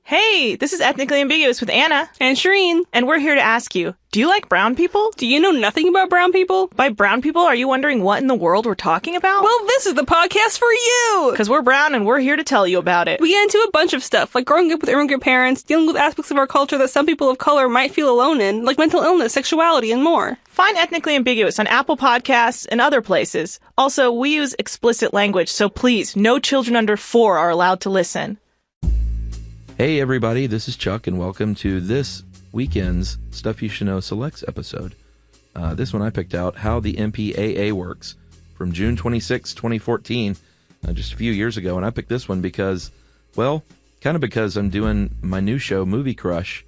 Hey, this is Ethnically Ambiguous with Anna. And Shireen. And we're here to ask you, do you like brown people? Do you know nothing about brown people? By brown people, are you wondering what in the world we're talking about? Well, this is the podcast for you! Because we're brown and we're here to tell you about it. We get into a bunch of stuff, like growing up with immigrant parents, dealing with aspects of our culture that some people of color might feel alone in, like mental illness, sexuality, and more. Find Ethnically Ambiguous on Apple Podcasts and other places. Also, we use explicit language, so please, no children under 4 are allowed to listen. Hey everybody, this is Chuck, and welcome to this weekend's Stuff You Should Know Selects episode. This one I picked out, How the MPAA Works, from June 26, 2014, just a few years ago. And I picked this one because, well, kind of because I'm doing my new show, Movie Crush,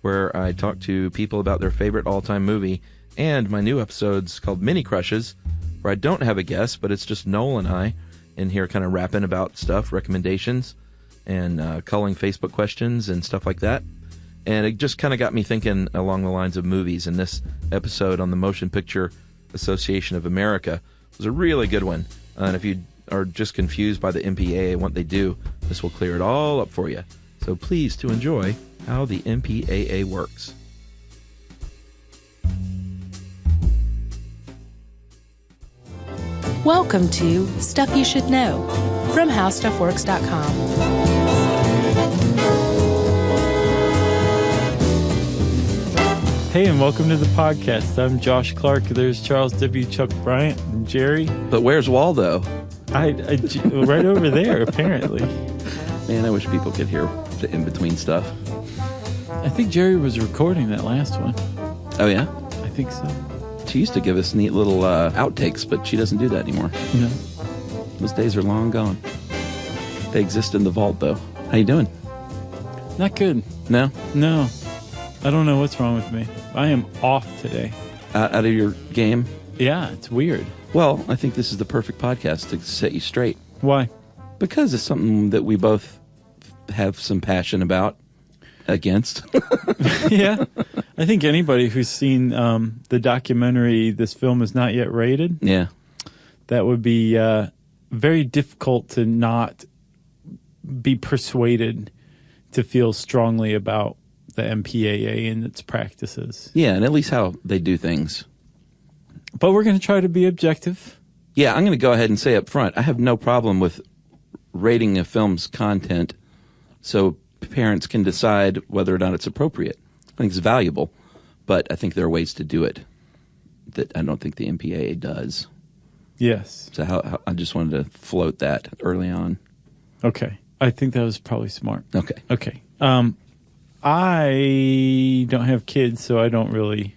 where I talk to people about their favorite all-time movie, and my new episode's called Mini Crushes, where I don't have a guest, but it's just Noel and I in here kind of rapping about stuff, recommendations, and calling Facebook questions and stuff like that. And it just kind of got me thinking along the lines of movies. And this episode on the Motion Picture Association of America was a really good one. And if you are just confused by the MPAA and what they do, this will clear it all up for you. So please to enjoy How the MPAA Works. Welcome to Stuff You Should Know from HowStuffWorks.com. Hey, and welcome to the podcast. I'm Josh Clark. There's Charles W. Chuck Bryant and Jerry. But where's Waldo? Right over there, apparently. Man, I wish people could hear the in-between stuff. I think Jerry was recording that last one. Oh, yeah? I think so. She used to give us neat little outtakes, but she doesn't do that anymore. No. Those days are long gone. They exist in the vault, though. How you doing? Not good. No? No. I don't know what's wrong with me. I am off today. Out of your game? Yeah, it's weird. Well, I think this is the perfect podcast to set you straight. Why? Because it's something that we both have some passion about, against. Yeah. I think anybody who's seen the documentary, This Film Is Not Yet Rated, Yeah. that would be very difficult to not be persuaded to feel strongly about the MPAA and its practices. Yeah, and at least how they do things. But we're going to try to be objective. Yeah, I'm going to go ahead and say up front, I have no problem with rating a film's content so parents can decide whether or not it's appropriate. I think it's valuable, but I think there are ways to do it that I don't think the MPAA does. Yes. So I just wanted to float that early on. Okay. I think that was probably smart. Okay. Okay. I don't have kids, so I don't really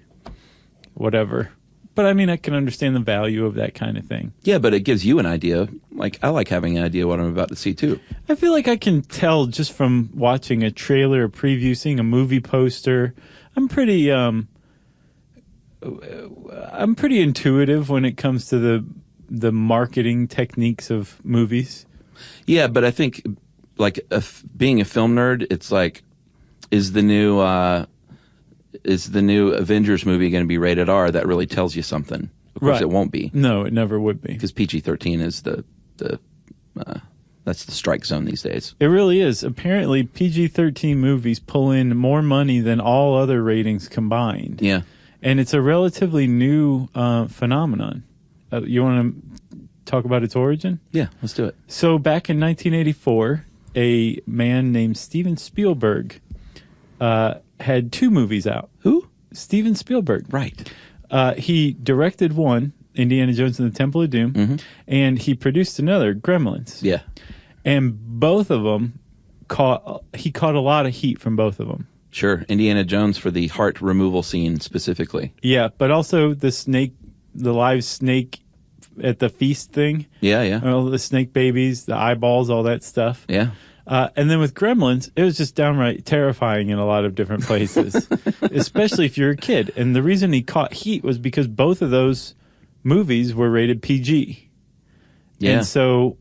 whatever. But I mean, I can understand the value of that kind of thing. Yeah, but it gives you an idea. Like, I like having an idea what I'm about to see, too. I feel like I can tell just from watching a trailer, a preview, seeing a movie poster. I'm pretty intuitive when it comes to the marketing techniques of movies. Yeah, but I think, like, being a film nerd, it's like, is the new Avengers movie going to be rated R? That really tells you something. Of course, Right. it won't be. No, it never would be. Because PG-13 is that's the strike zone these days. It really is. Apparently, PG-13 movies pull in more money than all other ratings combined. Yeah. And it's a relatively new phenomenon. You want to talk about its origin? Yeah, let's do it. So back in 1984, a man named Steven Spielberg had 2 movies out. Who? Steven Spielberg. Right. He directed one, Indiana Jones and the Temple of Doom, Mm-hmm. and he produced another, Gremlins. Yeah. And both of them he caught a lot of heat from both of them. Sure. Indiana Jones for the heart removal scene specifically. Yeah, but also the live snake at the feast thing. Yeah, yeah. All the snake babies, the eyeballs, all that stuff. Yeah. And then with Gremlins, it was just downright terrifying in a lot of different places, especially if you're a kid. And the reason he caught heat was because both of those movies were rated PG. Yeah. And so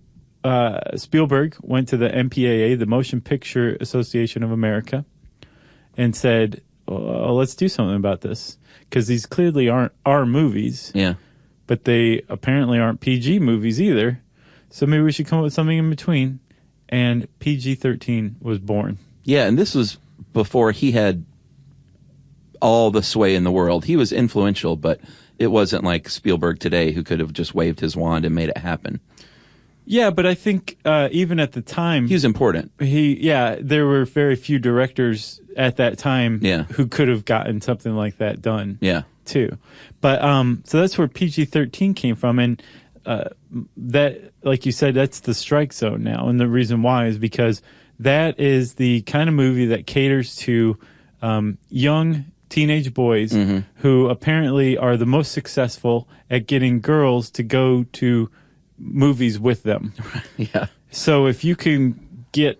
Spielberg went to the MPAA, the Motion Picture Association of America, and said, let's do something about this. Because these clearly aren't our movies. Yeah. But they apparently aren't PG movies either. So maybe we should come up with something in between. And PG-13 was born. Yeah, and this was before he had all the sway in the world. He was influential, but it wasn't like Spielberg today, who could have just waved his wand and made it happen. Yeah, but I think even at the time, He was important. there were very few directors at that time who could have gotten something like that done. Yeah. Too. But so that's where PG-13 came from, and that, like you said, that's the strike zone now. And the reason why is because that is the kind of movie that caters to young teenage boys who apparently are the most successful at getting girls to go to movies with them. Yeah. So if you can get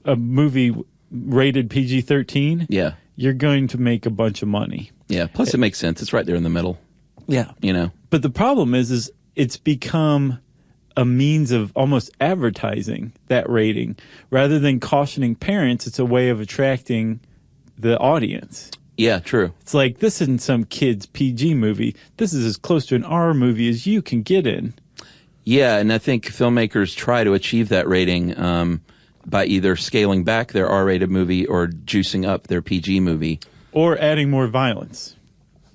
a movie rated PG-13, you're going to make a bunch of money. Yeah. Plus, it makes sense. It's right there in the middle. Yeah. You know. But the problem is it's become a means of almost advertising that rating. Rather than cautioning parents, it's a way of attracting the audience. Yeah, true. It's like, this isn't some kid's PG movie. This is as close to an R movie as you can get in. Yeah, and I think filmmakers try to achieve that rating by either scaling back their R-rated movie or juicing up their PG movie. Or adding more violence.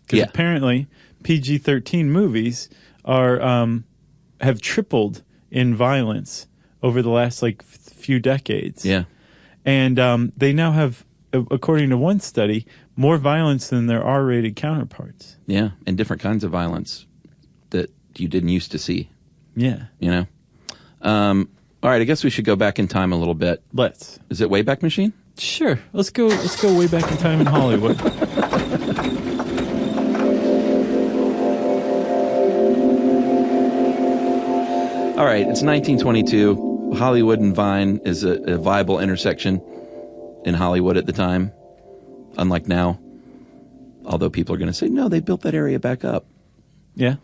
Because apparently PG-13 movies are have tripled in violence over the last few decades. Yeah. And they now have, according to one study, more violence than their R-rated counterparts. Yeah, and different kinds of violence that you didn't used to see. Yeah. You know? All right, I guess we should go back in time a little bit. Let's. Is it Wayback Machine? Sure. Let's go way back in time in Hollywood. All right, it's 1922. Hollywood and Vine is a viable intersection in Hollywood at the time, unlike now. Although people are going to say, no, they built that area back up. Yeah.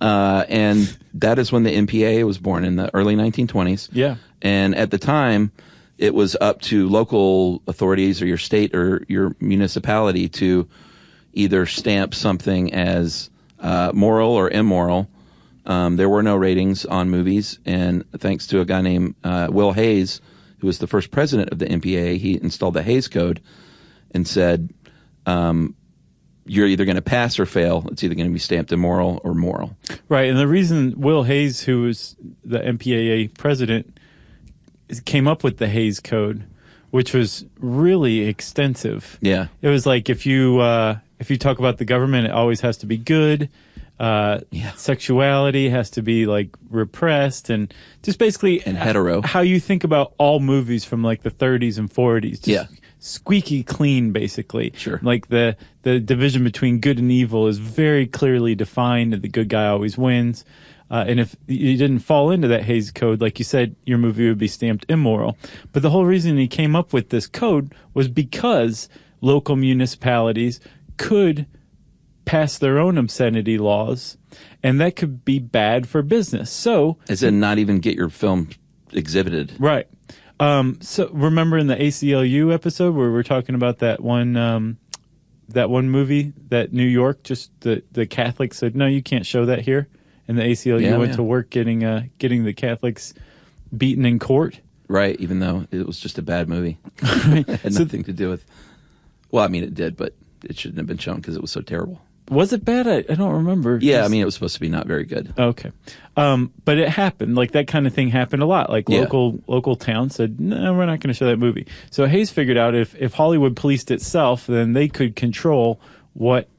And that is when the MPAA was born, in the early 1920s. Yeah. And at the time, it was up to local authorities or your state or your municipality to either stamp something as moral or immoral. There were no ratings on movies, and thanks to a guy named Will Hayes, who was the first president of the MPAA, he installed the Hayes Code and said, you're either going to pass or fail. It's either going to be stamped immoral or moral. Right, and the reason Will Hayes, who was the MPAA president, came up with the Hayes Code, which was really extensive. Yeah. It was like, if you talk about the government, it always has to be good. Sexuality has to be repressed, and just basically and hetero. How you think about all movies from the 30s and 40s. Just squeaky clean, basically. Sure. The division between good and evil is very clearly defined, and the good guy always wins. And if you didn't fall into that Hayes Code, like you said, your movie would be stamped immoral. But the whole reason he came up with this code was because local municipalities could pass their own obscenity laws, and that could be bad for business. So, as in not even get your film exhibited. Right. So remember in the ACLU episode where we were talking about that one movie that New York, just the Catholics said, no, you can't show that here. And the ACLU went to work getting the Catholics beaten in court. Right. Even though it was just a bad movie. It had nothing to do with, well, I mean, it did, but it shouldn't have been shown because it was so terrible. Was it bad? I don't remember. Yeah, I mean, it was supposed to be not very good. Okay. But it happened. That kind of thing happened a lot. Local towns said, no, we're not going to show that movie. So Hayes figured out if Hollywood policed itself, then they could control what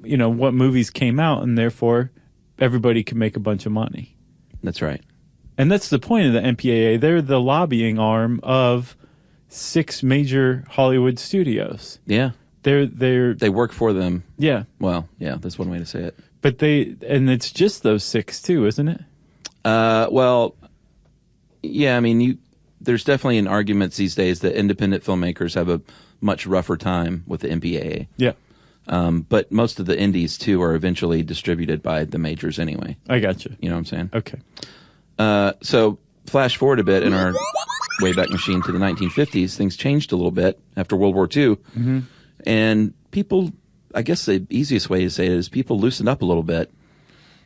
movies came out, and therefore everybody could make a bunch of money. That's right. And that's the point of the MPAA. They're the lobbying arm of 6 major Hollywood studios. Yeah. They work for them. Yeah. Well, yeah, that's one way to say it. But and it's just those 6 too, isn't it? Well, yeah, I mean, there's definitely an argument these days that independent filmmakers have a much rougher time with the MPAA. Yeah. But most of the indies too are eventually distributed by the majors anyway. I got you. You know what I'm saying? Okay. So flash forward a bit in our Wayback Machine to the 1950s, things changed a little bit after World War II. Mm-hmm. And people, I guess the easiest way to say it is people loosened up a little bit.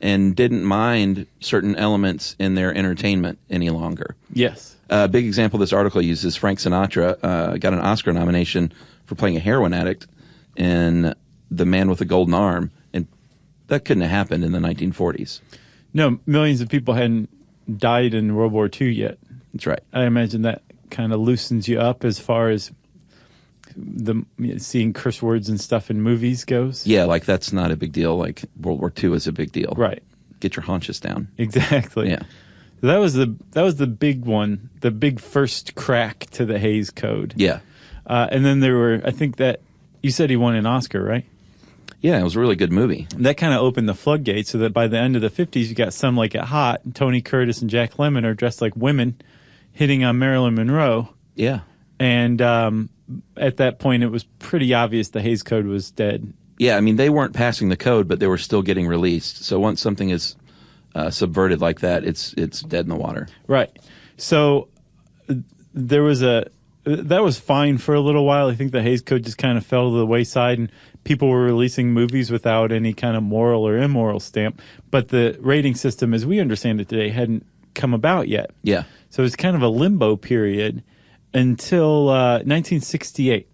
and didn't mind certain elements in their entertainment any longer. Yes. A big example this article uses, Frank Sinatra got an Oscar nomination for playing a heroin addict in The Man with the Golden Arm, and that couldn't have happened in the 1940s. No, millions of people hadn't died in World War II yet. That's right. I imagine that kind of loosens you up as far as seeing curse words and stuff in movies goes. Yeah, like that's not a big deal. Like World War II is a big deal. Right. Get your haunches down. Exactly. Yeah. That was the big one, the big first crack to the Hays Code. Yeah. And then there were, I think that you said he won an Oscar, right? Yeah, it was a really good movie. That kind of opened the floodgates so that by the end of the 50s, you got Some Like It Hot, and Tony Curtis and Jack Lemmon are dressed like women hitting on Marilyn Monroe. Yeah. And at that point, it was pretty obvious the Hays Code was dead. Yeah, I mean, they weren't passing the code, but they were still getting released. So once something is subverted like that, it's dead in the water. Right. So there was that was fine for a little while. I think the Hays Code just kind of fell to the wayside, and people were releasing movies without any kind of moral or immoral stamp. But the rating system, as we understand it today, hadn't come about yet. Yeah. So it's kind of a limbo period until 1968.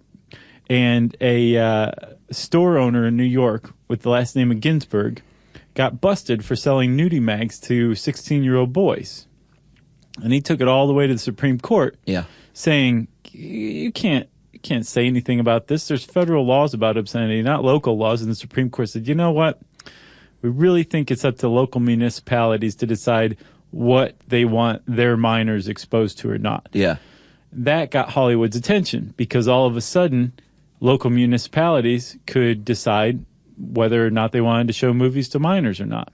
And a store owner in New York with the last name of Ginsburg got busted for selling nudie mags to 16-year-old boys. And he took it all the way to the Supreme Court, saying, you can't say anything about this. There's federal laws about obscenity, not local laws. And the Supreme Court said, you know what? We really think it's up to local municipalities to decide what they want their minors exposed to or not. Yeah. That got Hollywood's attention because all of a sudden, local municipalities could decide whether or not they wanted to show movies to minors or not.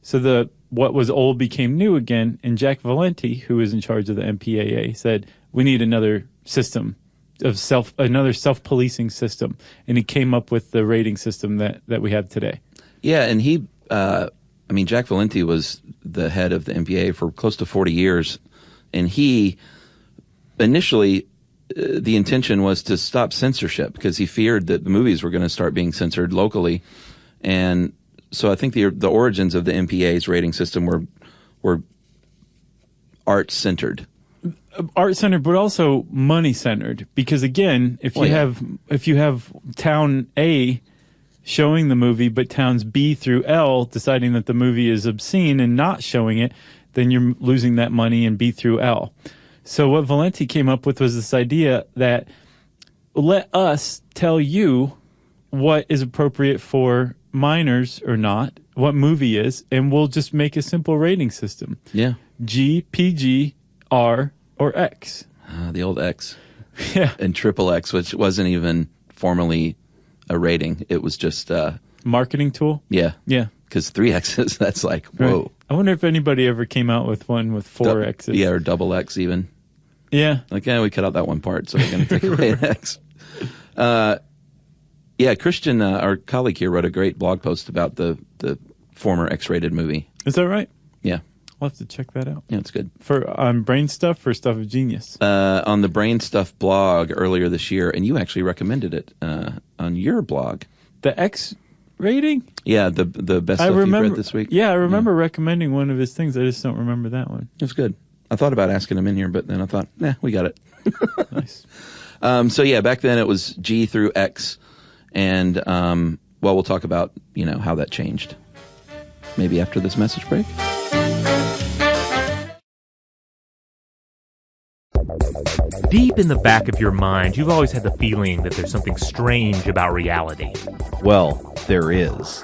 So what was old became new again, and Jack Valenti, who was in charge of the MPAA, said, we need another system of another self-policing system. And he came up with the rating system that we have today. Yeah, and Jack Valenti was the head of the MPAA for close to 40 years, and he initially the intention was to stop censorship because he feared that the movies were going to start being censored locally. And so I think the origins of the MPAA's rating system were art-centered. Art-centered, but also money-centered. Because again, if you have town A showing the movie, but towns B through L deciding that the movie is obscene and not showing it, then you're losing that money in B through L. So what Valenti came up with was this idea that let us tell you what is appropriate for minors or not, what movie is, and we'll just make a simple rating system. Yeah. G, PG, R, or X. The old X. Yeah. And triple X, which wasn't even formally a rating. It was just marketing tool? Yeah. Yeah. Because 3 X's, that's like, whoa. Right. I wonder if anybody ever came out with one with 4 X's. Yeah, or double X even. Yeah. Like, we cut out that one part, so we're going to take away an X. Yeah, Christian, our colleague here, wrote a great blog post about the former X-rated movie. Is that right? Yeah. I'll have to check that out. Yeah, it's good. On Brain Stuff or Stuff of Genius? On the Brain Stuff blog earlier this year, and you actually recommended it on your blog. The X rating? Yeah, the best stuff you've read this week. Yeah, I remember recommending one of his things. I just don't remember that one. It was good. I thought about asking him in here, but then I thought, we got it. Nice. So yeah, back then it was G through X, and we'll talk about how that changed. Maybe after this message break. Deep in the back of your mind, you've always had the feeling that there's something strange about reality. Well, there is.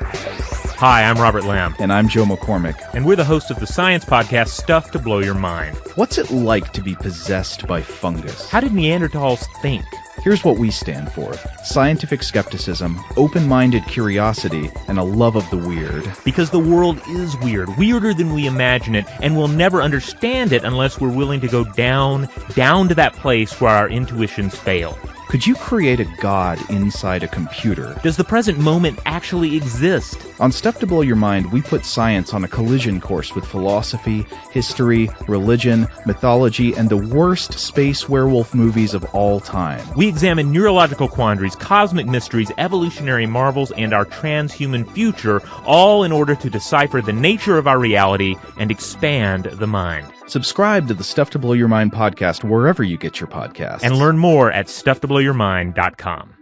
Hi, I'm Robert Lamb. And I'm Joe McCormick. And we're the host of the science podcast, Stuff to Blow Your Mind. What's it like to be possessed by fungus? How did Neanderthals think? Here's what we stand for. Scientific skepticism, open-minded curiosity, and a love of the weird. Because the world is weird, weirder than we imagine it, and we'll never understand it unless we're willing to go down to that place where our intuitions fail. Could you create a god inside a computer? Does the present moment actually exist? On Stuff to Blow Your Mind, we put science on a collision course with philosophy, history, religion, mythology, and the worst space werewolf movies of all time. We examine neurological quandaries, cosmic mysteries, evolutionary marvels, and our transhuman future, all in order to decipher the nature of our reality and expand the mind. Subscribe to the Stuff to Blow Your Mind podcast wherever you get your podcasts. And learn more at stufftoblowyourmind.com.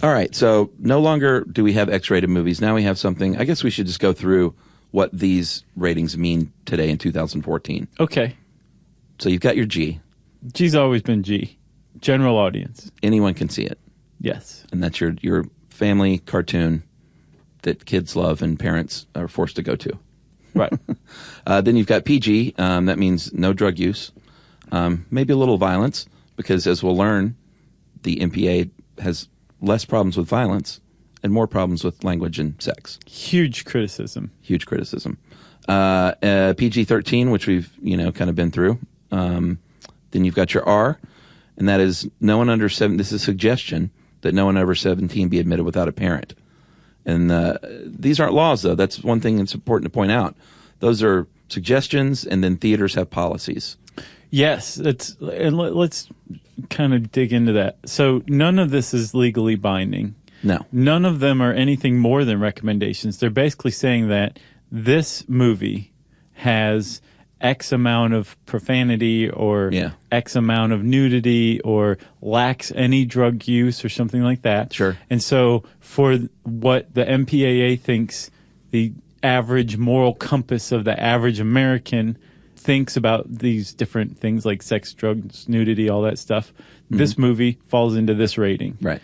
All right, so no longer do we have X-rated movies. Now we have something. I guess we should just go through what these ratings mean today in 2014. Okay. So you've got your G. G's always been G. General audience. Anyone can see it. Yes. And that's your family cartoon that kids love and parents are forced to go to. Right. Then you've got PG. That means no drug use. Maybe a little violence, because as we'll learn, the MPAA has less problems with violence and more problems with language and sex. Huge criticism. Huge criticism. PG-13, which we've kind of been through. Then you've got your R, and that is no one under 7. This is a suggestion that no one over 17 be admitted without a parent. And these aren't laws, though. That's one thing that's important to point out. Those are suggestions, and then theaters have policies. Yes, let's kind of dig into that. So none of this is legally binding. No. None of them are anything more than recommendations. They're basically saying that this movie has X amount of profanity or X amount of nudity or lacks any drug use or something like that. Sure. And so for what the MPAA thinks the average moral compass of the average American thinks about these different things like sex, drugs, nudity, all that stuff, this movie falls into this rating. Right.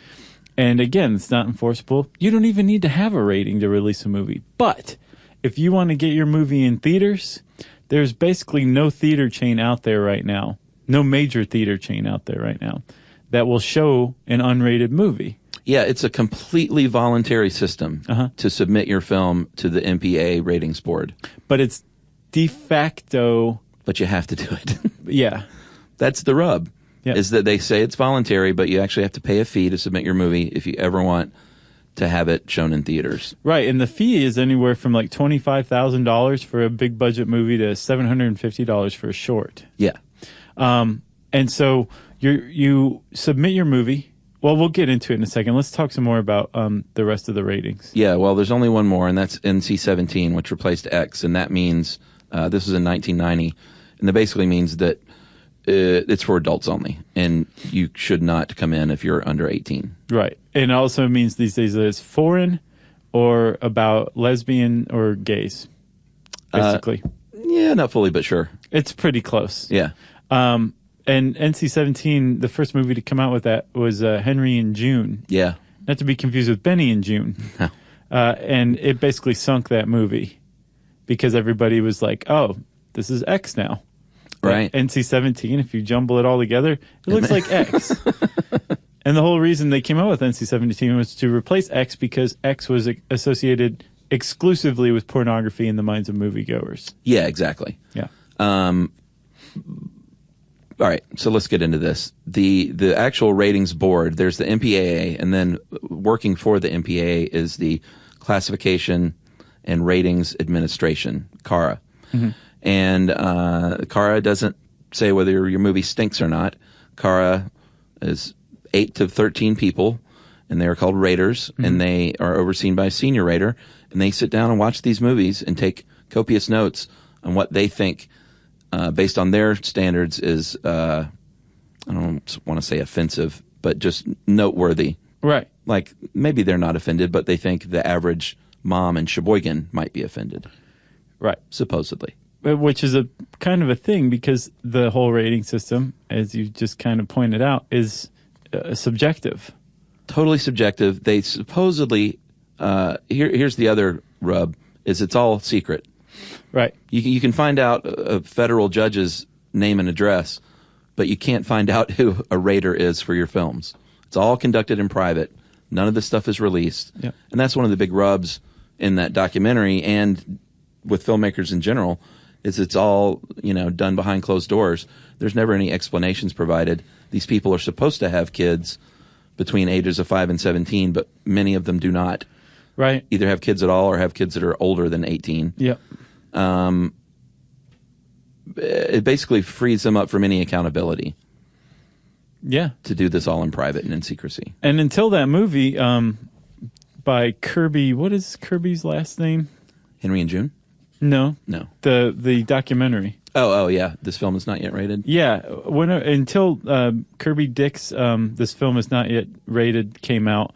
And again, it's not enforceable. You don't even need to have a rating to release a movie. But if you want to get your movie in theaters, there's basically no theater chain out there right now, no major theater chain out there right now that will show an unrated movie. Yeah, it's a completely voluntary system to submit your film to the MPAA ratings board. But it's de facto. But you have to do it. Yeah. That's the rub, Yep. is that they say it's voluntary, but you actually have to pay a fee to submit your movie if you ever want to have it shown in theaters. Right, and the fee is anywhere from like $25,000 for a big budget movie to $750 for a short. Yeah. And so you submit your movie. Well, we'll get into it in a second. Let's talk some more about the rest of the ratings. Yeah, well, there's only one more, and that's NC-17, which replaced X, and that means, this was in 1990, and that basically means that it's for adults only, and you should not come in if you're under 18. Right. And it also means these days that it's foreign or about lesbian or gays, basically. Yeah, not fully, but sure. It's pretty close. Yeah. And NC-17, the first movie to come out with that was Henry and June. Yeah. Not to be confused with Benny and June. No. And it basically sunk that movie because everybody was like, oh, this is X now. Right. NC-17, if you jumble it all together, it looks like X. And the whole reason they came out with NC-17 was to replace X because X was associated exclusively with pornography in the minds of moviegoers. Yeah, exactly. Yeah. All right, so let's get into this. The actual ratings board, there's the MPAA, and then working for the MPAA is the Classification and Ratings Administration, CARA. Mm-hmm. And CARA doesn't say whether your movie stinks or not. CARA is 8 to 13 people, and they are called raters, and they are overseen by a senior rater, and they sit down and watch these movies and take copious notes on what they think, based on their standards, is, I don't want to say offensive, but just noteworthy. Right. Like, maybe they're not offended, but they think the average mom in Sheboygan might be offended. Right. Supposedly. Which is a kind of a thing because the whole rating system, as you just kind of pointed out, is subjective. Totally subjective. They supposedly, here's the other rub, is it's all secret. Right. You can find out a federal judge's name and address, but you can't find out who a rater is for your films. It's all conducted in private. None of this stuff is released. Yep. And that's one of the big rubs in that documentary and with filmmakers in general, is it's all, done behind closed doors. There's never any explanations provided. These people are supposed to have kids between ages of 5 and 17, but many of them do not. Right. Either have kids at all or have kids that are older than 18. Yep. It basically frees them up from any accountability. Yeah. To do this all in private and in secrecy. And until that movie by Kirby, what is Kirby's last name? Henry and June? No. The documentary. Oh, yeah. This film is not yet rated? Yeah. Until Kirby Dick's This Film Is Not Yet Rated came out,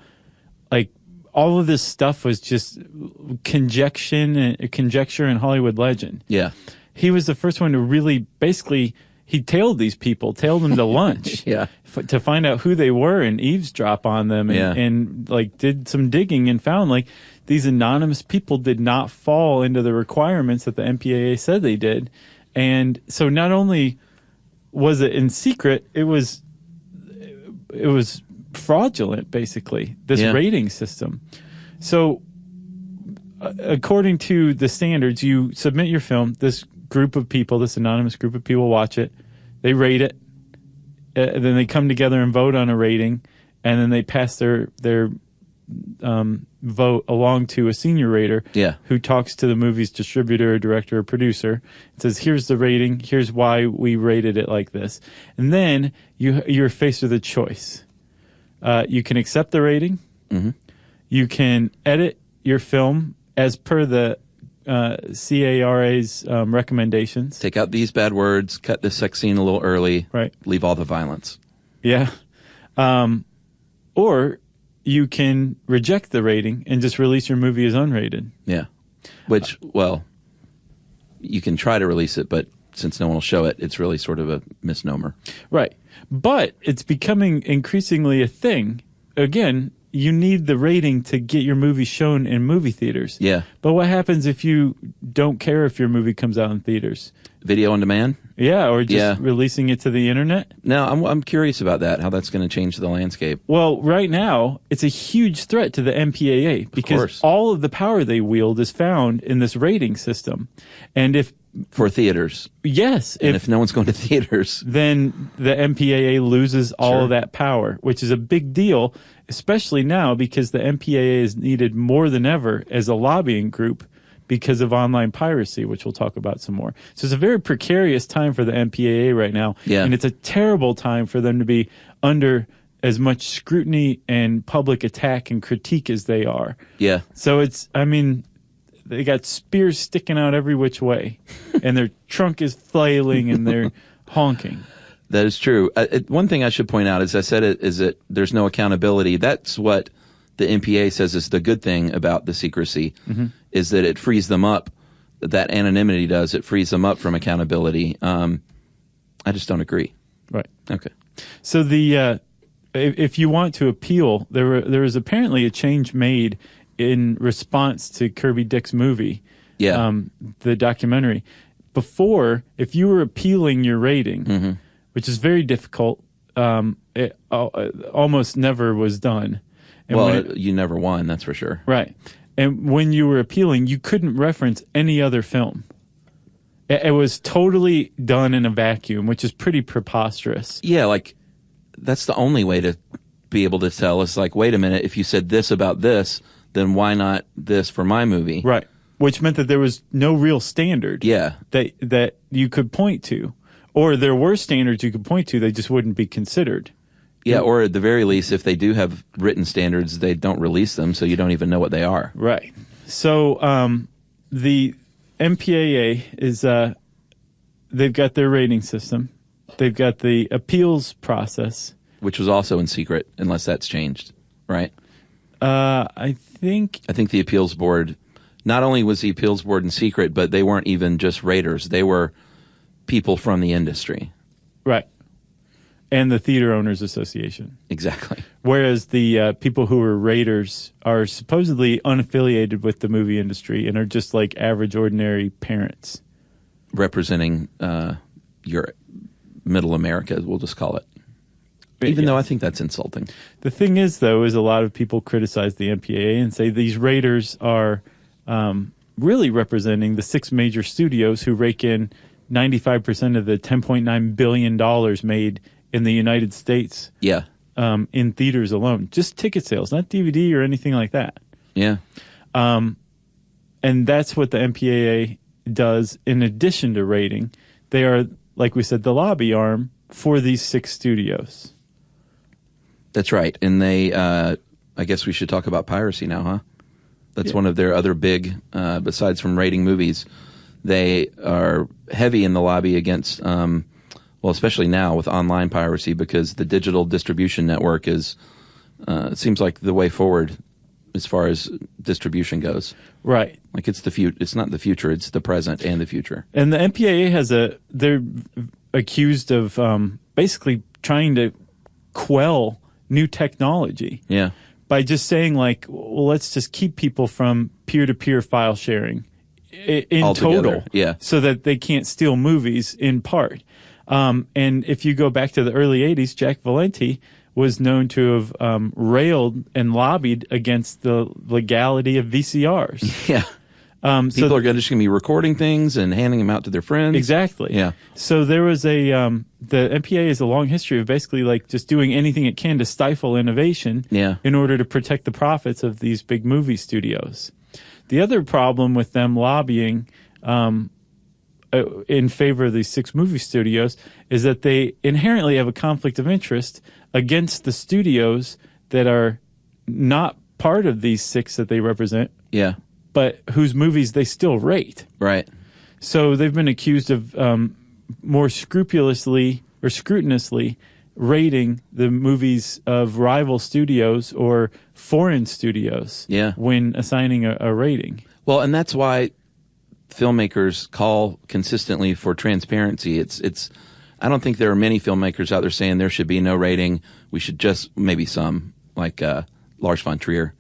like, all of this stuff was just conjecture and Hollywood legend. Yeah. He was the first one to really, basically, he tailed these people, tailed them to lunch. Yeah. To find out who they were and eavesdrop on them and like did some digging and found like these anonymous people did not fall into the requirements that the MPAA said they did. And so not only was it in secret, it was fraudulent, basically, this rating system. So according to the standards, you submit your film, this group of people, this anonymous group of people watch it, they rate it, then they come together and vote on a rating, and then they pass their vote along to a senior rater who talks to the movie's distributor, director, or producer and says, here's the rating, here's why we rated it like this. And then you're faced with a choice. You can accept the rating. Mm-hmm. You can edit your film as per the CARA's recommendations. Take out these bad words, cut this sex scene a little early, right? Leave all the violence. Yeah. Or you can reject the rating and just release your movie as unrated. Yeah. Which, well, you can try to release it, but since no one will show it, it's really sort of a misnomer. Right. But it's becoming increasingly a thing. Again, you need the rating to get your movie shown in movie theaters. Yeah. But what happens if you don't care if your movie comes out in theaters? Video on demand? Yeah, or just releasing it to the internet? No, I'm curious about that, how that's going to change the landscape. Well, right now, it's a huge threat to the MPAA because all of the power they wield is found in this rating system. And if for theaters. Yes. And if no one's going to theaters, then the MPAA loses all of that power, which is a big deal, especially now because the MPAA is needed more than ever as a lobbying group because of online piracy, which we'll talk about some more. So it's a very precarious time for the MPAA right now. Yeah. And it's a terrible time for them to be under as much scrutiny and public attack and critique as they are. Yeah. So they got spears sticking out every which way, and their trunk is flailing, and they're honking. That is true. One thing I should point out, as I said, is that there's no accountability. That's what the MPA says is the good thing about the secrecy, is that it frees them up. That anonymity does. It frees them up from accountability. I just don't agree. Right. Okay. So if you want to appeal, there was apparently a change made in response to Kirby Dick's movie, the documentary. Before, if you were appealing your rating, which is very difficult, it almost never was done. And you never won, that's for sure. Right. And when you were appealing, you couldn't reference any other film. It was totally done in a vacuum, which is pretty preposterous. Yeah, like, that's the only way to be able to tell. It's like, wait a minute, if you said this about this, then why not this for my movie? Right. Which meant that there was no real standard that you could point to. Or there were standards you could point to, they just wouldn't be considered. Yeah, or at the very least, if they do have written standards, they don't release them, so you don't even know what they are. Right. So the MPAA is, they've got their rating system. They've got the appeals process. Which was also in secret, unless that's changed, right? I think the appeals board, not only was the appeals board in secret, but they weren't even just raters. They were people from the industry. Right. And the Theater Owners Association. Exactly. Whereas the people who are raters are supposedly unaffiliated with the movie industry and are just like average, ordinary parents. Representing your middle America, we'll just call it. Even though I think that's insulting. The thing is, though, is a lot of people criticize the MPAA and say these raters are really representing the 6 major studios who rake in 95% of the $10.9 billion made in the United States Yeah. In theaters alone. Just ticket sales, not DVD or anything like that. Yeah. And that's what the MPAA does in addition to rating. They are, like we said, the lobby arm for these 6 studios. That's right. And they, I guess we should talk about piracy now, huh? That's one of their other big, besides from rating movies, they are heavy in the lobby against, well, especially now with online piracy, because the digital distribution network is, it seems like the way forward as far as distribution goes. Right. Like it's the future. It's not the future. It's the present and the future. And the MPAA they're accused of basically trying to quell new technology. Yeah. By just saying like, well, let's just keep people from peer-to-peer file sharing in Altogether, total. yeah. So that they can't steal movies in part. And if you go back to the early 80s, Jack Valenti was known to have railed and lobbied against the legality of VCRs. Yeah. People are just going to be recording things and handing them out to their friends. Exactly. Yeah. So there was the MPAA has a long history of basically like just doing anything it can to stifle innovation in order to protect the profits of these big movie studios. The other problem with them lobbying in favor of these 6 movie studios is that they inherently have a conflict of interest against the studios that are not part of these 6 that they represent. Yeah. But whose movies they still rate. Right. So they've been accused of more scrupulously or scrupulously rating the movies of rival studios or foreign studios when assigning a rating. Well, and that's why filmmakers call consistently for transparency. It's I don't think there are many filmmakers out there saying there should be no rating. We should just, maybe some, like Lars von Trier,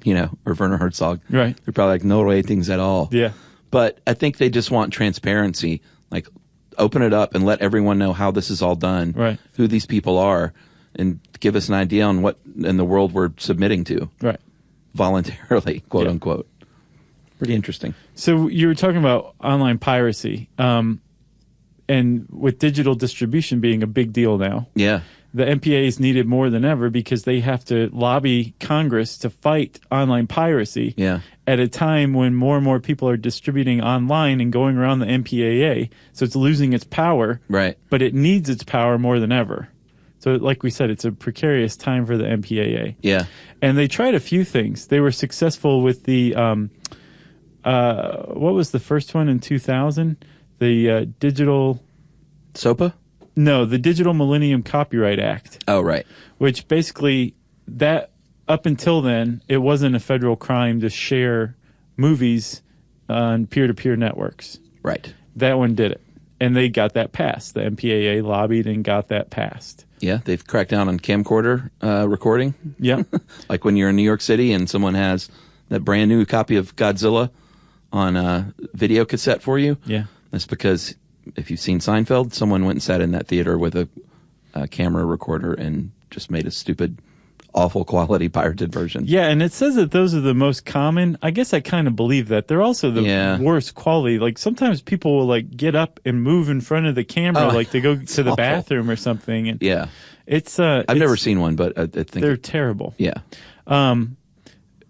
or Werner Herzog. Right. They're probably like, no ratings at all. Yeah. But I think they just want transparency. Like, open it up and let everyone know how this is all done. Right. Who these people are, and give us an idea on what in the world we're submitting to. Right. Voluntarily, quote unquote. Pretty interesting. So you were talking about online piracy, and with digital distribution being a big deal now. Yeah. The MPAA is needed more than ever because they have to lobby Congress to fight online piracy at a time when more and more people are distributing online and going around the MPAA. So it's losing its power. Right. But it needs its power more than ever. So like we said, it's a precarious time for the MPAA. Yeah. And they tried a few things. They were successful with the, what was the first one in 2000? The digital... SOPA? No, the Digital Millennium Copyright Act. Oh, right. Which basically, that up until then, it wasn't a federal crime to share movies on peer-to-peer networks. Right. That one did it. And they got that passed. The MPAA lobbied and got that passed. Yeah, they've cracked down on camcorder recording. Yeah. Like when you're in New York City and someone has that brand new copy of Godzilla on a video cassette for you. Yeah. That's because if you've seen Seinfeld, someone went and sat in that theater with a camera recorder and just made a stupid, awful quality pirated version. Yeah, and it says that those are the most common. I guess I kind of believe that. They're also the worst quality. Like sometimes people will like get up and move in front of the camera like to go to the bathroom or something. And it's I've never seen one, but I think they're terrible. Yeah.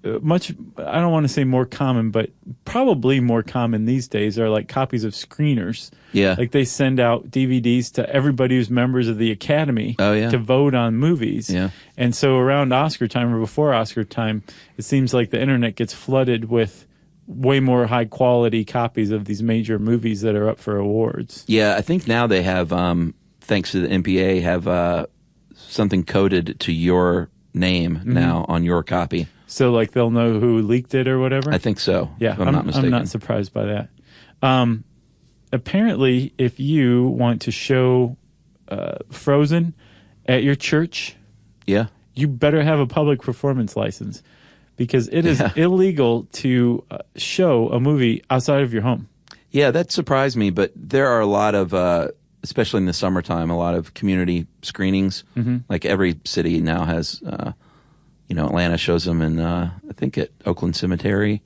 Much, I don't want to say more common, but probably more common these days are like copies of screeners. Yeah. Like they send out DVDs to everybody who's members of the Academy to vote on movies. Yeah. And so around Oscar time or before Oscar time, it seems like the internet gets flooded with way more high quality copies of these major movies that are up for awards. Yeah, I think now they have, thanks to the MPA, have something coded to your name now on your copy. So, like, they'll know who leaked it or whatever? I think so. Yeah, if I'm not mistaken. I'm not surprised by that. Apparently, if you want to show Frozen at your church, you better have a public performance license because it is illegal to show a movie outside of your home. Yeah, that surprised me, but there are a lot of, especially in the summertime, a lot of community screenings. Like every city now has... Atlanta shows them in, I think at Oakland Cemetery.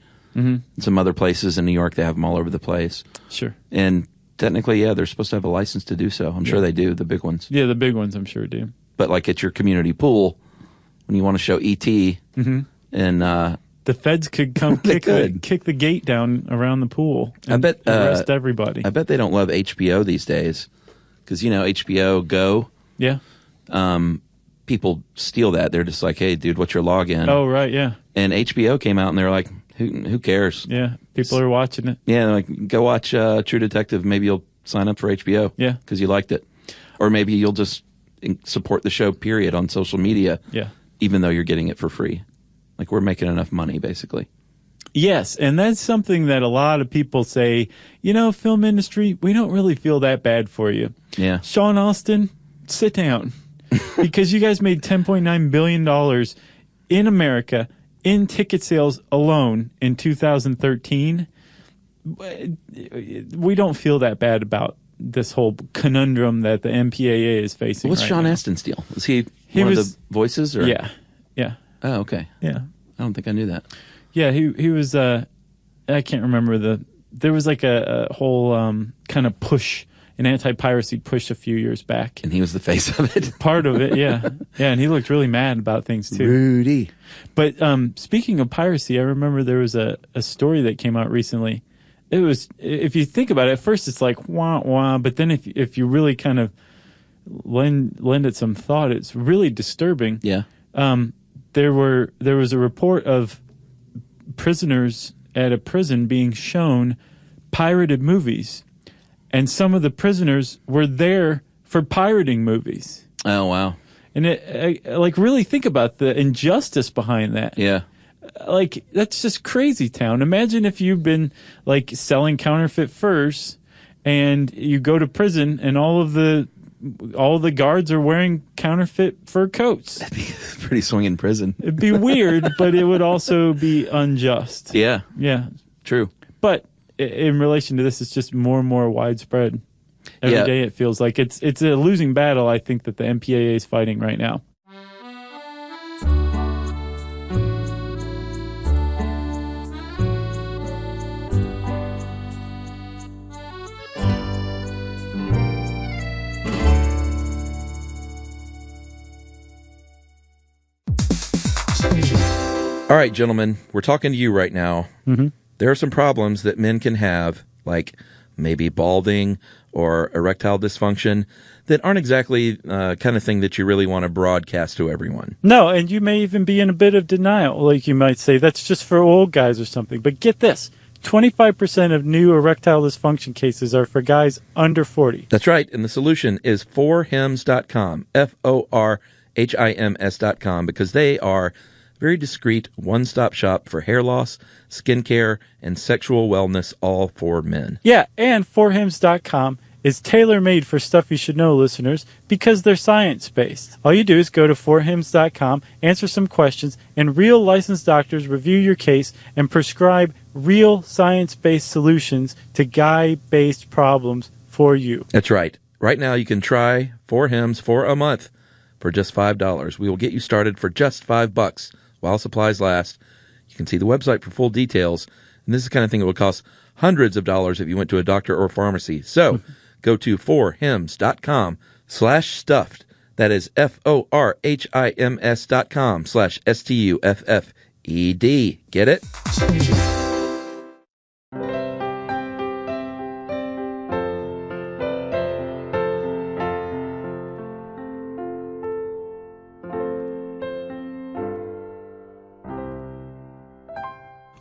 Some other places in New York, they have them all over the place. Sure. And technically, yeah, they're supposed to have a license to do so. I'm sure they do, the big ones. Yeah, the big ones I'm sure do. But like at your community pool, when you want to show E.T. and the feds could come kick the gate down around the pool and arrest everybody. I bet they don't love HBO these days because, HBO Go. Yeah. People steal that. They're just like, hey, dude, what's your login? Oh, right, yeah. And HBO came out and they're like, who cares? Yeah, people are watching it. Yeah, like, go watch True Detective. Maybe you'll sign up for HBO. Yeah. Because you liked it. Or maybe you'll just support the show, period, on social media. Yeah. Even though you're getting it for free. Like, we're making enough money, basically. Yes, and that's something that a lot of people say, film industry, we don't really feel that bad for you. Yeah. Sean Austin, sit down. Because you guys made $10.9 billion in America in ticket sales alone in 2013. We don't feel that bad about this whole conundrum that the MPAA is facing. What's right Sean now. Astin's deal? Was he one of the voices? Or? Yeah. Oh, okay. Yeah. I don't think I knew that. Yeah, he was, I can't remember there was like a whole kind of push, an anti-piracy push a few years back. And he was the face of it? Part of it, yeah. Yeah, and he looked really mad about things too. Rudy. But speaking of piracy, I remember there was a story that came out recently. It was, if you think about it, at first it's like, wah, wah, but then if you really kind of lend it some thought, it's really disturbing. Yeah. There was a report of prisoners at a prison being shown pirated movies, and some of the prisoners were there for pirating movies. Oh, wow. And really think about the injustice behind that. Yeah. Like, that's just crazy town. Imagine if you've been like selling counterfeit furs and you go to prison and all the guards are wearing counterfeit fur coats. That'd be pretty swinging prison. It'd be weird, but it would also be unjust. Yeah. Yeah. True. But in relation to this, it's just more and more widespread. Every day it feels like it's a losing battle, I think, that the MPAA is fighting right now. All right, gentlemen, we're talking to you right now. Mm-hmm. There are some problems that men can have, like maybe balding or erectile dysfunction, that aren't exactly kind of thing that you really want to broadcast to everyone. No, and you may even be in a bit of denial. Like you might say, that's just for old guys or something. But get this, 25% of new erectile dysfunction cases are for guys under 40. That's right, and the solution is forhims.com, forhims.com, because they are very discreet one-stop shop for hair loss, skincare, and sexual wellness, all for men. Yeah, and forhims.com is tailor-made for Stuff You Should Know listeners because they're science-based. All you do is go to forhims.com, answer some questions, and real licensed doctors review your case and prescribe real science-based solutions to guy-based problems for you. That's right. Right now you can try 4Hims for a month for just $5. We will get you started for just $5 while supplies last. You can see the website for full details. And this is the kind of thing that would cost hundreds of dollars if you went to a doctor or pharmacy. So go to forhims.com/stuffed. That is forhims.com/STUFFED. Get it?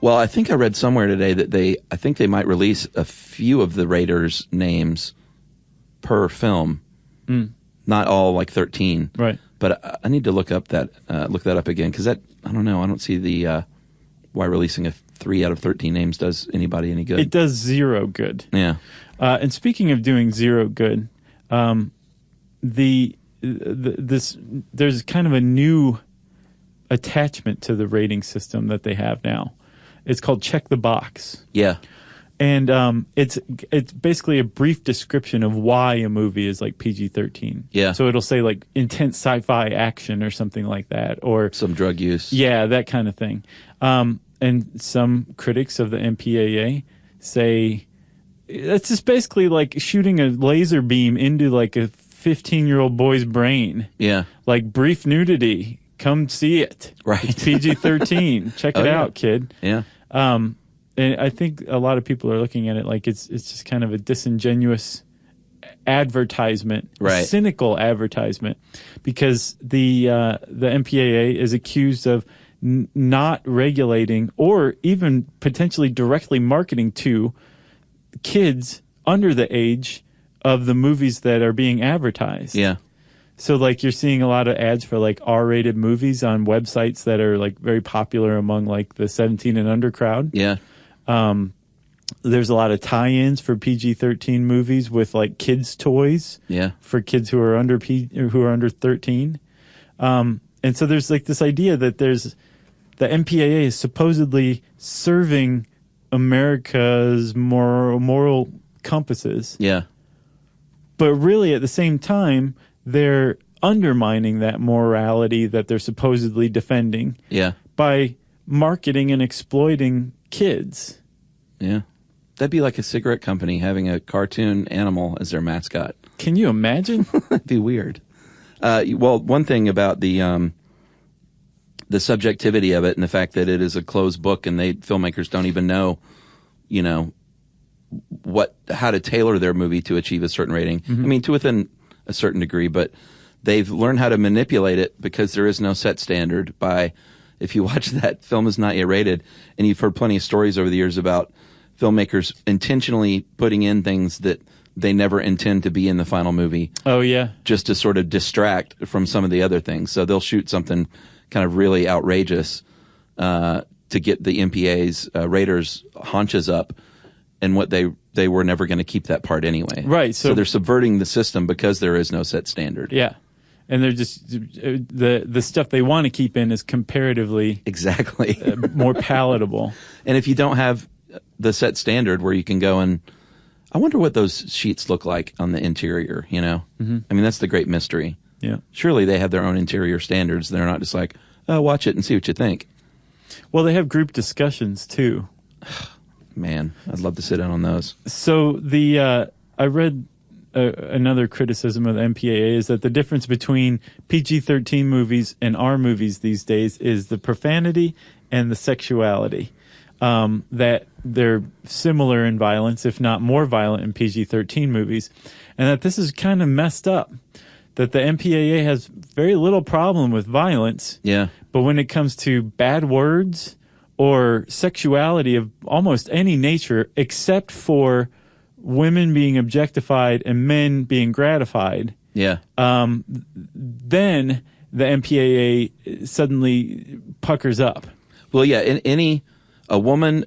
Well, I think I read somewhere today that I think they might release a few of the Raiders' names per film. Not all like 13. Right. But I need to look that up again, because I don't know. I don't see the why releasing a 3 out of 13 names does anybody any good. It does zero good. Yeah. And speaking of doing zero good, there's kind of a new attachment to the rating system that they have now. It's called Check the Box. Yeah. And it's basically a brief description of why a movie is like PG-13. Yeah. So it'll say like intense sci-fi action or something like that, or some drug use. Yeah, that kind of thing. And And some critics of the MPAA say it's just basically like shooting a laser beam into like a 15-year-old boy's brain. Yeah. Like brief nudity. Come see it. Right. It's PG-13. Check it out, kid. Yeah. And I think a lot of people are looking at it like it's just kind of a disingenuous advertisement, right. A cynical advertisement, because the MPAA is accused of not regulating or even potentially directly marketing to kids under the age of the movies that are being advertised. Yeah. So like you're seeing a lot of ads for like R-rated movies on websites that are like very popular among like the 17 and under crowd. Yeah. There's a lot of tie-ins for PG-13 movies with like kids' toys. Yeah. For kids who are under 13. And so there's like this idea that the MPAA is supposedly serving America's moral compasses. Yeah. But really at the same time, they're undermining that morality that they're supposedly defending. Yeah. By marketing and exploiting kids. Yeah. That'd be like a cigarette company having a cartoon animal as their mascot. Can you imagine? That'd be weird. Well, one thing about the subjectivity of it and the fact that it is a closed book and filmmakers don't even know, how to tailor their movie to achieve a certain rating. Mm-hmm. I mean, to within a certain degree, but they've learned how to manipulate it because there is no set standard. If you watch that film is not yet rated, and you've heard plenty of stories over the years about filmmakers intentionally putting in things that they never intend to be in the final movie. Oh, yeah. Just to sort of distract from some of the other things. So they'll shoot something kind of really outrageous to get the MPA's raters' haunches up, and what they were never going to keep that part anyway. Right. So they're subverting the system because there is no set standard. Yeah. And they're just the stuff they want to keep in is comparatively exactly more palatable. And if you don't have the set standard where you can go and I wonder what those sheets look like on the interior, Mm-hmm. I mean, that's the great mystery. Yeah. Surely they have their own interior standards. They're not just like, oh, watch it and see what you think. Well, they have group discussions too. Man, I'd love to sit in on those. So I read another criticism of the MPAA is that the difference between PG-13 movies and R movies these days is the profanity and the sexuality. That they're similar in violence, if not more violent in PG-13 movies, and that this is kind of messed up. That the MPAA has very little problem with violence. Yeah. But when it comes to bad words or sexuality of almost any nature, except for women being objectified and men being gratified, yeah, then the MPAA suddenly puckers up. Well, yeah, a woman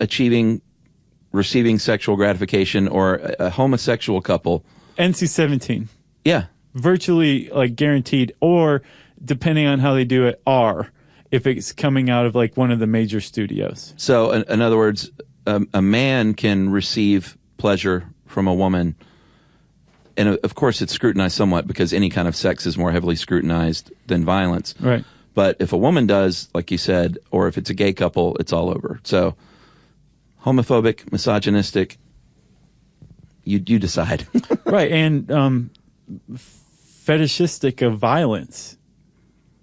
receiving sexual gratification, or a homosexual couple, NC-17, yeah, virtually like guaranteed, or depending on how they do it, R, if it's coming out of like one of the major studios. So, in other words, a man can receive pleasure from a woman, and of course it's scrutinized somewhat because any kind of sex is more heavily scrutinized than violence. Right. But if a woman does, like you said, or if it's a gay couple, it's all over. So, homophobic, misogynistic, you decide. Right, and fetishistic of violence,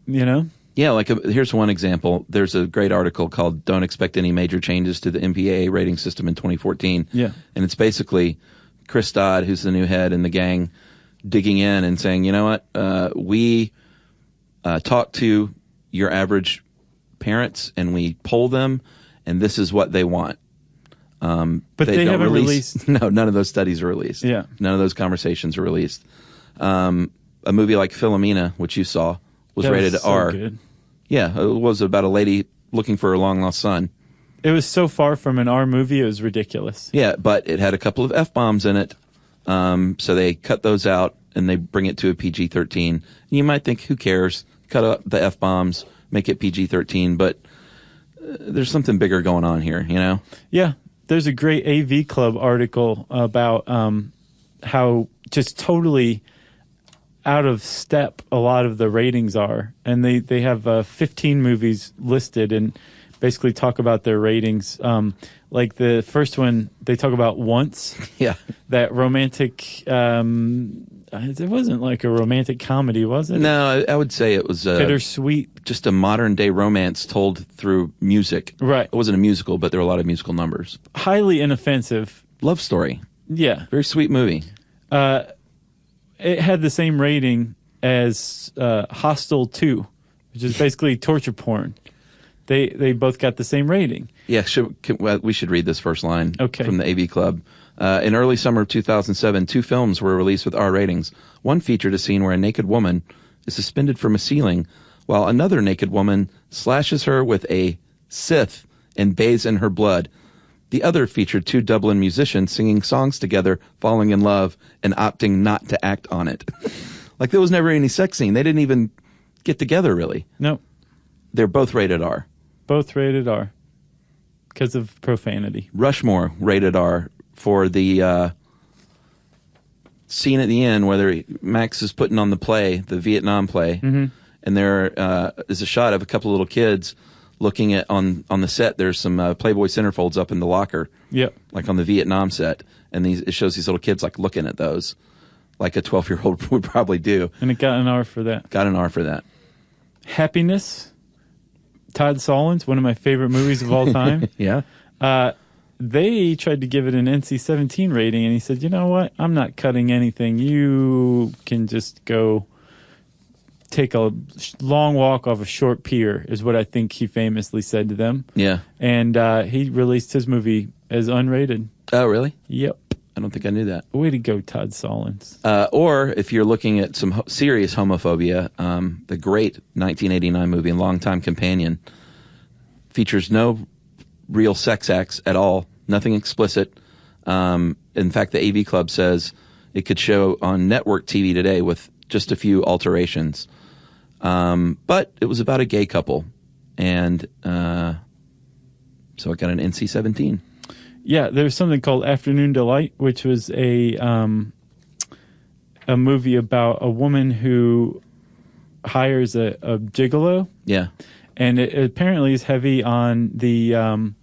Yeah, here's one example. There's a great article called "Don't Expect Any Major Changes to the MPAA Rating System in 2014." Yeah. And it's basically Chris Dodd, who's the new head, and the gang digging in and saying, you know what, we talk to your average parents and we poll them, and this is what they want. But they haven't released. No, none of those studies are released. Yeah. None of those conversations are released. A movie like Philomena, which you saw, was rated so R. Good. Yeah, it was about a lady looking for her long-lost son. It was so far from an R movie, it was ridiculous. Yeah, but it had a couple of F-bombs in it, so they cut those out and they bring it to a PG-13. You might think, who cares? Cut out the F-bombs, make it PG-13, but there's something bigger going on here, Yeah, there's a great AV Club article about how just totally out of step a lot of the ratings are, and they have 15 movies listed, and basically talk about their ratings. Like the first one, they talk about Once. Yeah. That romantic, it wasn't like a romantic comedy, was it? No, I would say it was Bittersweet. just a modern day romance told through music. Right. It wasn't a musical, but there were a lot of musical numbers. Highly inoffensive. Love story. Yeah. Very sweet movie. It had the same rating as Hostel 2, which is basically torture porn. They both got the same rating. Yeah, we should read this first line Okay. from the AV Club. In early summer of 2007, 2 films were released with R ratings. One featured a scene where a naked woman is suspended from a ceiling, while another naked woman slashes her with a scythe and bathes in her blood. The other featured 2 Dublin musicians singing songs together, falling in love, and opting not to act on it. Like, there was never any sex scene. They didn't even get together, really. No, They're both rated R. both rated R because of profanity. Rushmore rated R for the scene at the end where Max is putting on the play, the Vietnam play, and there is a shot of a couple of little kids looking at on the set. There's some Playboy centerfolds up in the locker, Yep. like on the Vietnam set, and it shows these little kids like looking at those, like a 12-year-old would probably do. And it got an R for that. Got an R for that. Happiness. Todd Solondz, one of my favorite movies of all time. Yeah. They tried to give it an NC-17 rating, and he said, you know what? I'm not cutting anything. You can just go take a long walk off a short pier, is what I think he famously said to them. Yeah. And he released his movie as unrated. Oh, really? Yep. I don't think I knew that. Way to go, Todd Solondz. Or if you're looking at some serious homophobia, the great 1989 movie and longtime companion features no real sex acts at all, nothing explicit. In fact, the AV Club says it could show on network TV today with just a few alterations. But it was about a gay couple, and so it got an NC-17. Yeah, there's something called Afternoon Delight, which was a movie about a woman who hires a gigolo. Yeah. And it apparently is heavy on the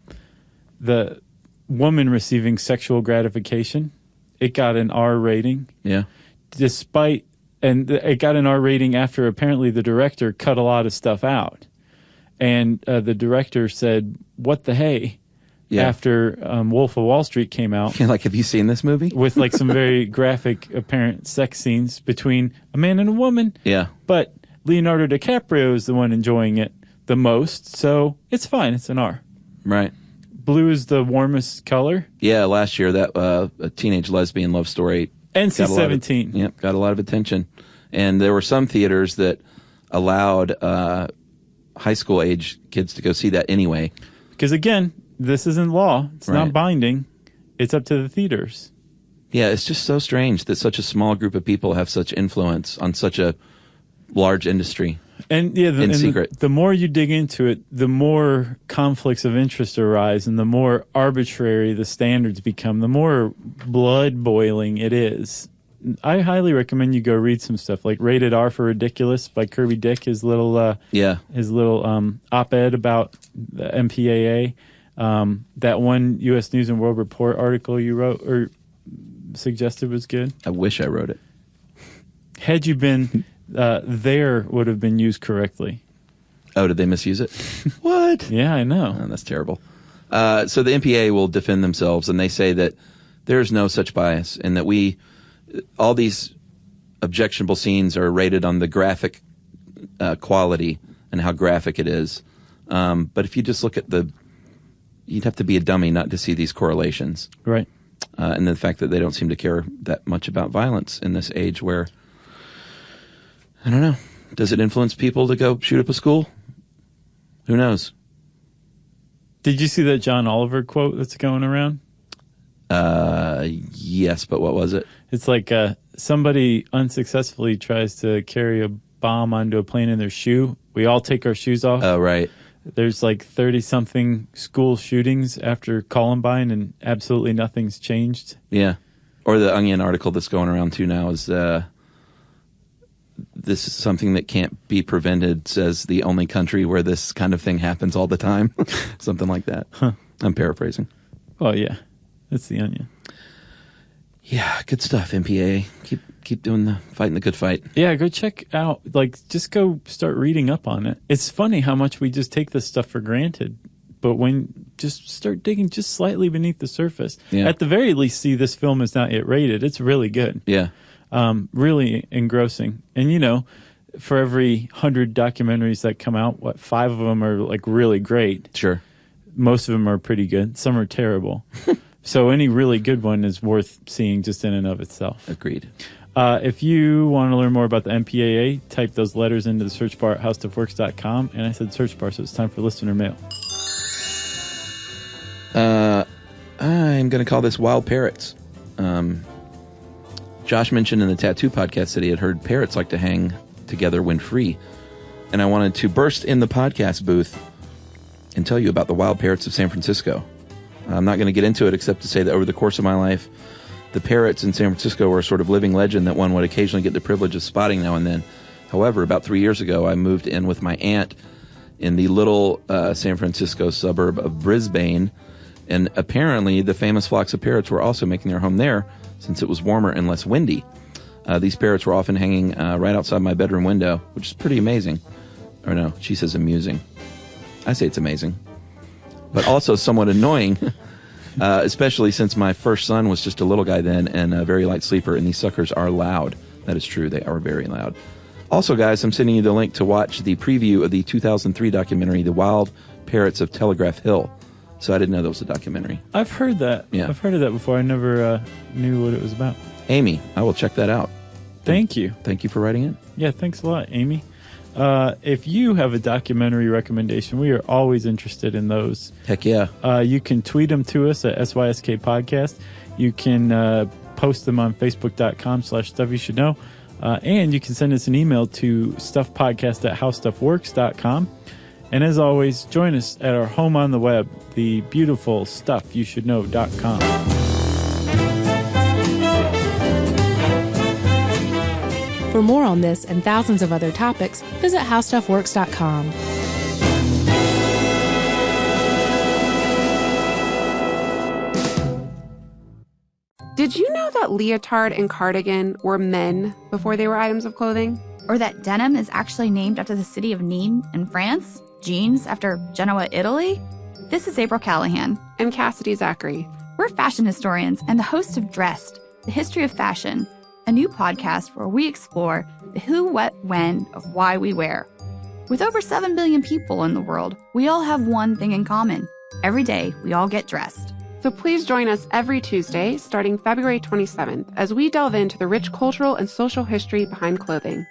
woman receiving sexual gratification. It got an R rating. Yeah. And it got an R rating after apparently the director cut a lot of stuff out. And the director said, what the hey? Yeah. After Wolf of Wall Street came out. Like, have you seen this movie? With like some very graphic apparent sex scenes between a man and a woman. Yeah. But Leonardo DiCaprio is the one enjoying it the most, so it's fine. It's an R. Right. Blue is the warmest color. Yeah, last year that a teenage lesbian love story. NC-17. Yep, got a lot of attention. And there were some theaters that allowed high school age kids to go see that anyway. Because again, this isn't law. It's Right. not binding. It's up to the theaters. Yeah, it's just so strange that such a small group of people have such influence on such a large industry. And yeah, In secret. the more you dig into it, the more conflicts of interest arise, and the more arbitrary the standards become, the more blood boiling it is. I highly recommend you go read some stuff like Rated R for Ridiculous by Kirby Dick, his little op-ed about the MPAA. That one U.S. News and World Report article you wrote or suggested was good. I wish I wrote it. Had you been there, would have been used correctly. Oh, did they misuse it? What? Yeah, I know. Oh, that's terrible. So the MPAA will defend themselves, and they say that there's no such bias, and that all these objectionable scenes are rated on the graphic quality and how graphic it is. But if you just look at you'd have to be a dummy not to see these correlations. Right. And the fact that they don't seem to care that much about violence in this age where, I don't know, does it influence people to go shoot up a school? Who knows? Did you see that John Oliver quote that's going around? Yes, but what was it? It's like somebody unsuccessfully tries to carry a bomb onto a plane in their shoe. We all take our shoes off. Oh, right. There's like 30-something school shootings after Columbine, and absolutely nothing's changed. Yeah. Or the Onion article that's going around too now is this is something that can't be prevented, says the only country where this kind of thing happens all the time. Something like that. Huh. I'm paraphrasing. Oh, yeah. It's The Onion. Yeah, good stuff, MPAA. Keep fighting the good fight. Yeah, go check out, just go start reading up on it. It's funny how much we just take this stuff for granted. But just start digging just slightly beneath the surface. Yeah. At the very least, see this film is not yet rated. It's really good. Yeah. Really engrossing. And, for every 100 documentaries that come out, 5 of them are really great. Sure. Most of them are pretty good. Some are terrible. So any really good one is worth seeing just in and of itself. Agreed. If you want to learn more about the MPAA, type those letters into the search bar at howstuffworks.com. And I said search bar, so it's time for listener mail. I'm going to call this Wild Parrots. Josh mentioned in the Tattoo podcast that he had heard parrots like to hang together when free. And I wanted to burst in the podcast booth and tell you about the wild parrots of San Francisco. I'm not going to get into it except to say that over the course of my life, the parrots in San Francisco were a sort of living legend that one would occasionally get the privilege of spotting now and then. However, about 3 years ago, I moved in with my aunt in the little San Francisco suburb of Brisbane, and apparently the famous flocks of parrots were also making their home there since it was warmer and less windy. These parrots were often hanging right outside my bedroom window, which is pretty amazing. Or no, she says amusing. I say it's amazing. But also somewhat annoying, especially since my first son was just a little guy then and a very light sleeper, and these suckers are loud. That is true. They are very loud. Also, guys, I'm sending you the link to watch the preview of the 2003 documentary, The Wild Parrots of Telegraph Hill. So I didn't know that was a documentary. I've heard that. Yeah. I've heard of that before. I never knew what it was about. Amy, I will check that out. Thank you. Thank you for writing in. Yeah, thanks a lot, Amy. If you have a documentary recommendation, we are always interested in those. Heck yeah. You can tweet them to us at SYSK Podcast. You can post them on Facebook.com/StuffYouShouldKnow. And you can send us an email to stuffpodcast@howstuffworks.com. And as always, join us at our home on the web, the beautiful StuffYouShouldKnow.com. For more on this and thousands of other topics, visit howstuffworks.com. Did you know that leotard and cardigan were men before they were items of clothing? Or that denim is actually named after the city of Nîmes in France? Jeans after Genoa, Italy? This is April Callahan. And Cassidy Zachary. We're fashion historians and the hosts of Dressed, The History of Fashion, a new podcast where we explore the who, what, when of why we wear. With over 7 billion people in the world, we all have one thing in common. Every day, we all get dressed. So please join us every Tuesday, starting February 27th, as we delve into the rich cultural and social history behind clothing.